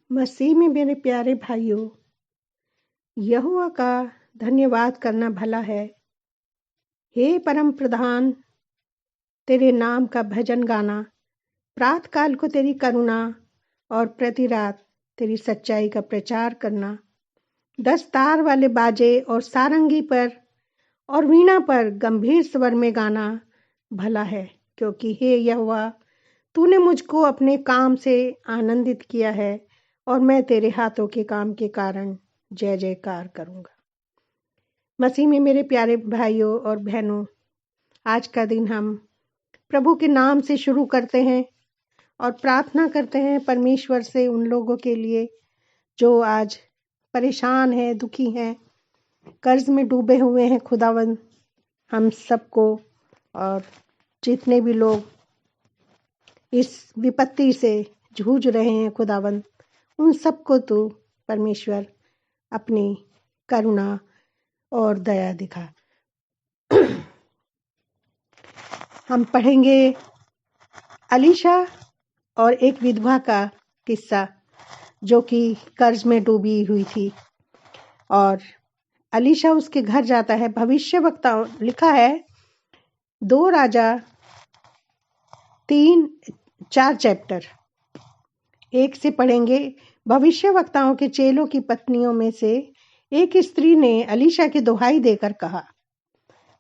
मसीह में मेरे प्यारे भाइयों, यहोवा का धन्यवाद करना भला है। हे परम प्रधान, तेरे नाम का भजन गाना, प्रातः काल को तेरी करुणा और प्रति रात तेरी सच्चाई का प्रचार करना, 10 तार वाले बाजे और सारंगी पर और वीणा पर गंभीर स्वर में गाना भला है, क्योंकि हे यहोवा, तूने मुझको अपने काम से आनंदित किया है और मैं तेरे हाथों के काम के कारण जय जयकार करूंगा। मसीह में मेरे प्यारे भाइयों और बहनों, आज का दिन हम प्रभु के नाम से शुरू करते हैं और प्रार्थना करते हैं परमेश्वर से उन लोगों के लिए जो आज परेशान हैं, दुखी हैं, कर्ज में डूबे हुए हैं। खुदावंद हम सबको और जितने भी लोग इस विपत्ति से जूझ रहे हैं, खुदावंद उन सबको तू परमेश्वर अपनी करुणा और दया दिखा। हम पढ़ेंगे अलीशा और एक विधवा का किस्सा जो कि कर्ज में डूबी हुई थी और अलीशा उसके घर जाता है। भविष्यवक्ता लिखा है 2 राजा 3-4 चैप्टर 1 से पढ़ेंगे। भविष्यवक्ताओं के चेलों की पत्नियों में से एक स्त्री ने अलीशा की दुहाई देकर कहा,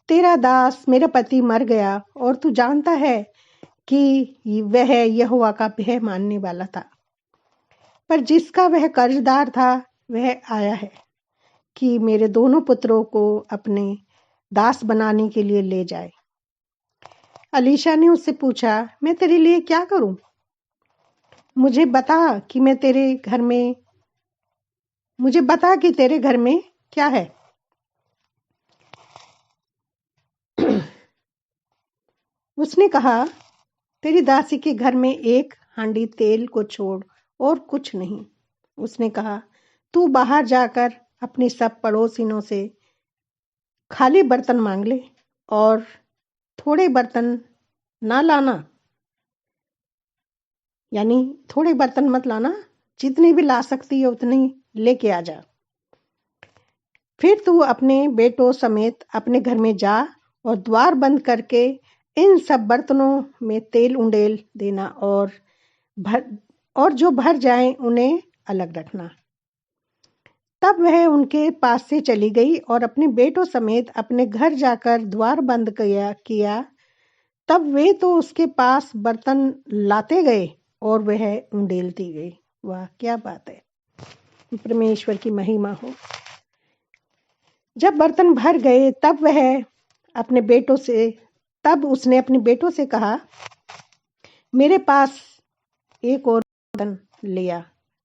तेरा दास मेरा पति मर गया और तू जानता है कि वह यहोवा का भय मानने वाला था, पर जिसका वह कर्जदार था वह आया है कि मेरे दोनों पुत्रों को अपने दास बनाने के लिए ले जाए। अलीशा ने उससे पूछा, मैं तेरे लिए क्या करूं? मुझे बता कि तेरे घर में क्या है। उसने कहा, तेरी दासी के घर में 1 हांडी तेल को छोड़ और कुछ नहीं। उसने कहा, तू बाहर जाकर अपनी सब पड़ोसिनों से खाली बर्तन मांग ले और थोड़े बर्तन ना लाना, यानी थोड़े बर्तन मत लाना, जितने भी ला सकती है उतने लेके आ जा। फिर तू अपने बेटों समेत अपने घर में जा और द्वार बंद करके इन सब बर्तनों में तेल उंडेल देना और जो भर जाए उन्हें अलग रखना। तब वह उनके पास से चली गई और अपने बेटों समेत अपने घर जाकर द्वार बंद किया। तब वे तो उसके पास बर्तन लाते गए और वह उंडेलती गई। वाह, क्या बात है! परमेश्वर की महिमा हो। जब बर्तन भर गए तब उसने अपने बेटों से कहा, मेरे पास एक और बर्तन लिया।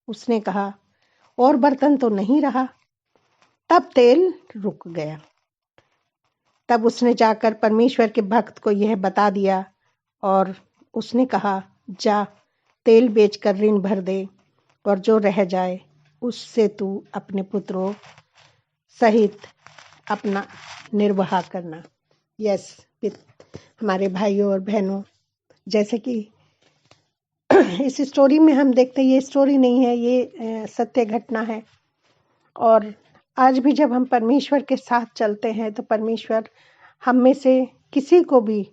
उसने कहा, और बर्तन तो नहीं रहा। तब तेल रुक गया। तब उसने जाकर परमेश्वर के भक्त को यह बता दिया और उसने कहा, जा तेल बेचकर ऋण भर दे और जो रह जाए उससे तू अपने पुत्रों सहित अपना निर्वाह करना। यस हमारे भाइयों और बहनों, जैसे कि इस स्टोरी में हम देखते हैं, ये स्टोरी नहीं है, ये सत्य घटना है। और आज भी जब हम परमेश्वर के साथ चलते हैं तो परमेश्वर हम में से किसी को भी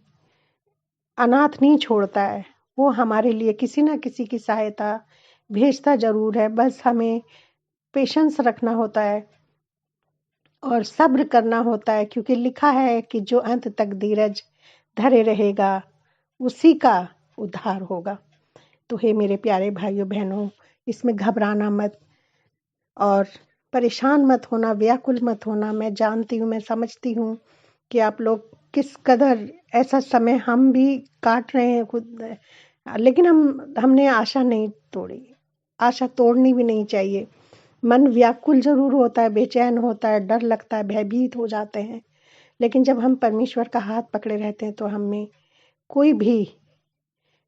अनाथ नहीं छोड़ता है। वो हमारे लिए किसी ना किसी की सहायता भेजता जरूर है। बस हमें पेशेंस रखना होता है और सब्र करना होता है, क्योंकि लिखा है कि जो अंत तक धीरज धरे रहेगा उसी का उद्धार होगा। तो हे मेरे प्यारे भाइयों बहनों, इसमें घबराना मत और परेशान मत होना, व्याकुल मत होना। मैं जानती हूँ, मैं समझती हूँ कि आप लोग किस कदर ऐसा समय हम भी काट रहे हैं खुद, लेकिन हमने आशा नहीं तोड़ी। आशा तोड़नी भी नहीं चाहिए। मन व्याकुल जरूर होता है, बेचैन होता है, डर लगता है, भयभीत हो जाते हैं, लेकिन जब हम परमेश्वर का हाथ पकड़े रहते हैं तो हमें कोई भी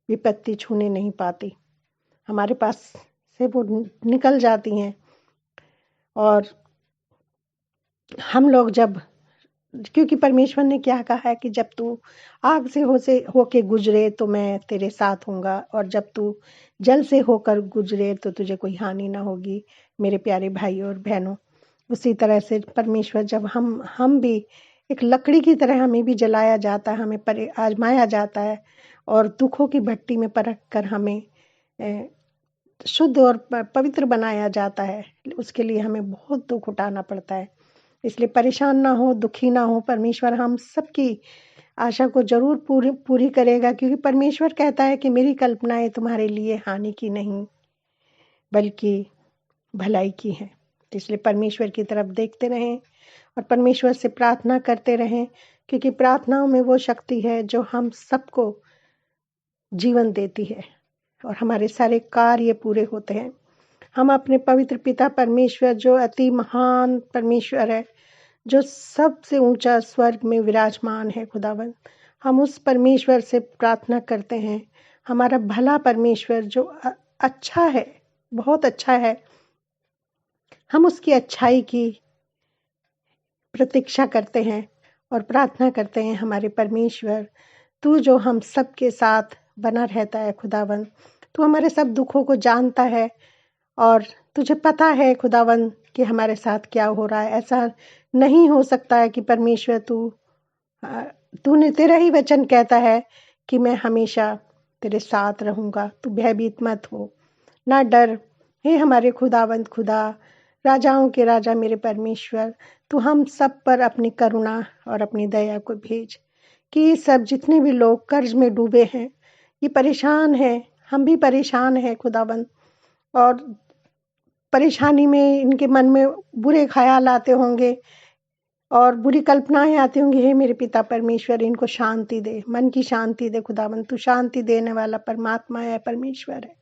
विपत्ति छूने नहीं पाती। हमारे पास से वो निकल जाती हैं। और हम लोग जब क्योंकि परमेश्वर ने क्या कहा है कि जब तू आग से होके गुजरे तो मैं तेरे साथ हूँगा, और जब तू जल से होकर गुजरे तो तुझे कोई हानि ना होगी। मेरे प्यारे भाई और बहनों, उसी तरह से परमेश्वर, जब हम भी एक लकड़ी की तरह हमें भी जलाया जाता है, हमें आजमाया जाता है और दुखों की भट्टी में परख कर हमें शुद्ध और पवित्र बनाया जाता है। उसके लिए हमें बहुत दुख उठाना पड़ता है। इसलिए परेशान ना हो, दुखी ना हो। परमेश्वर हम सबकी आशा को जरूर पूरी करेगा, क्योंकि परमेश्वर कहता है कि मेरी कल्पनाएं तुम्हारे लिए हानि की नहीं बल्कि भलाई की है। इसलिए परमेश्वर की तरफ देखते रहें और परमेश्वर से प्रार्थना करते रहें, क्योंकि प्रार्थनाओं में वो शक्ति है जो हम सबको जीवन देती है और हमारे सारे कार्य पूरे होते हैं। हम अपने पवित्र पिता परमेश्वर, जो अति महान परमेश्वर है, जो सबसे ऊंचा स्वर्ग में विराजमान है खुदावंद, हम उस परमेश्वर से प्रार्थना करते हैं। हमारा भला परमेश्वर जो अच्छा है, बहुत अच्छा है, हम उसकी अच्छाई की प्रतीक्षा करते हैं और प्रार्थना करते हैं। हमारे परमेश्वर, तू जो हम सबके साथ बना रहता है खुदावंद, तू हमारे सब दुखों को जानता है और तुझे पता है खुदावंद कि हमारे साथ क्या हो रहा है। ऐसा नहीं हो सकता है कि परमेश्वर तूने, तेरा ही वचन कहता है कि मैं हमेशा तेरे साथ रहूंगा, तू भयभीत मत हो, ना डर। हे हमारे खुदावंद खुदा, राजाओं के राजा मेरे परमेश्वर, तू हम सब पर अपनी करुणा और अपनी दया को भेज कि सब जितने भी लोग कर्ज में डूबे हैं, ये परेशान हैं, हम भी परेशान हैं खुदावंद, और परेशानी में इनके मन में बुरे ख्याल आते होंगे और बुरी कल्पनाएं आती होंगी। हे मेरे पिता परमेश्वर, इनको शांति दे, मन की शांति दे खुदावंद। तू शांति देने वाला परमात्मा है, परमेश्वर है।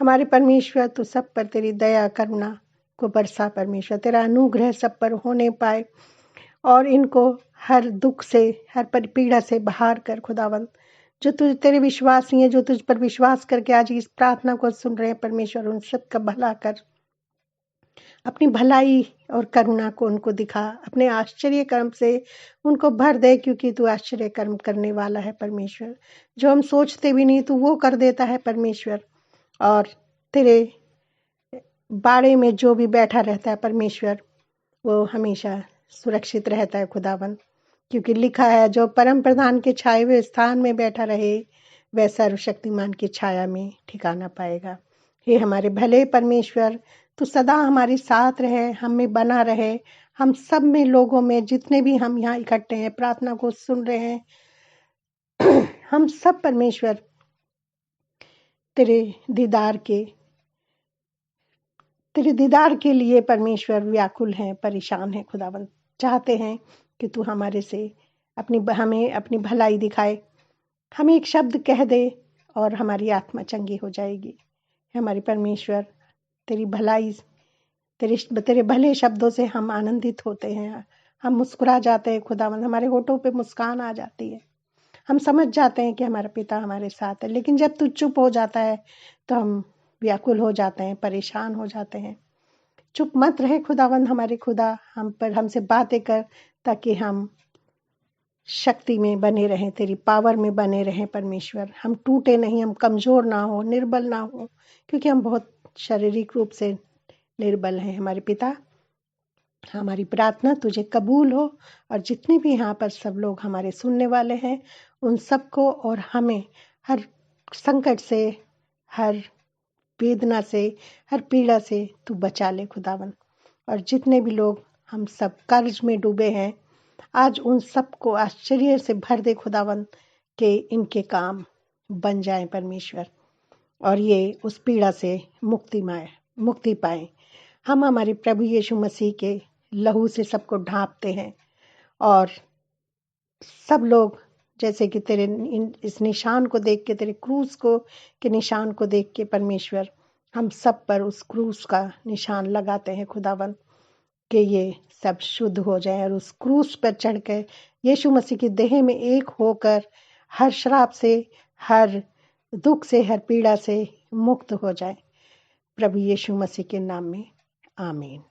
हमारे परमेश्वर, तू सब पर तेरी दया करुणा को बरसा परमेश्वर, तेरा अनुग्रह सब पर होने पाए और इनको हर दुख से, हर पीड़ा से बाहर कर खुदावंद। जो तेरे विश्वासी हैं, जो तुझ पर विश्वास करके आज इस प्रार्थना को सुन रहे हैं परमेश्वर, उन सब का भला कर, अपनी भलाई और करुणा को उनको दिखा, अपने आश्चर्य कर्म से उनको भर दे, क्योंकि तू आश्चर्य कर्म करने वाला है परमेश्वर। जो हम सोचते भी नहीं तू वो कर देता है परमेश्वर, और तेरे बाड़े में जो भी बैठा रहता है परमेश्वर, वो हमेशा सुरक्षित रहता है खुदावन, क्योंकि लिखा है, जो परम प्रधान के छाए हुए स्थान में बैठा रहे वह सर्वशक्तिमान की छाया में ठिकाना पाएगा। हे हमारे भले परमेश्वर, तू सदा हमारे साथ रहे, हम में बना रहे, हम सब में, लोगों में, जितने भी हम यहाँ इकट्ठे हैं प्रार्थना को सुन रहे हैं, हम सब परमेश्वर तेरे दीदार के लिए परमेश्वर व्याकुल हैं, परेशान हैं खुदावंत, चाहते हैं कि तू हमारे से हमें अपनी भलाई दिखाए, हमें एक शब्द कह दे और हमारी आत्मा चंगी हो जाएगी। हमारे परमेश्वर, तेरी भलाई, तेरे भले शब्दों से हम आनंदित होते हैं, हम मुस्कुरा जाते हैं खुदावंत, हमारे होठों पे मुस्कान आ जाती है, हम समझ जाते हैं कि हमारा पिता हमारे साथ है। लेकिन जब तू चुप हो जाता है तो हम व्याकुल हो जाते हैं, परेशान हो जाते हैं। चुप मत रहे खुदावंद हमारे खुदा, हमसे बातें कर, ताकि हम शक्ति में बने रहें, तेरी पावर में बने रहें परमेश्वर। हम टूटे नहीं, हम कमजोर ना हो, निर्बल ना हो, क्योंकि हम बहुत शारीरिक रूप से निर्बल हैं। हमारे पिता, हमारी प्रार्थना तुझे कबूल हो, और जितने भी यहाँ पर सब लोग हमारे सुनने वाले हैं, उन सबको और हमें हर संकट से, हर वेदना से, हर पीड़ा से तू बचा ले खुदावन। और जितने भी लोग हम सब कर्ज में डूबे हैं, आज उन सबको आश्चर्य से भर दे खुदावन, कि इनके काम बन जाएं परमेश्वर, और ये उस पीड़ा से मुक्ति पाएं। हम हमारे प्रभु यीशु मसीह के लहू से सबको ढांपते हैं, और सब लोग जैसे कि तेरे इस निशान को देख के, तेरे क्रूस के निशान को देख के परमेश्वर, हम सब पर उस क्रूस का निशान लगाते हैं खुदावन, कि ये सब शुद्ध हो जाए और उस क्रूस पर चढ़कर यीशु मसीह की देह में एक होकर हर श्राप से, हर दुख से, हर पीड़ा से मुक्त हो जाए। प्रभु यीशु मसीह के नाम में आमीन।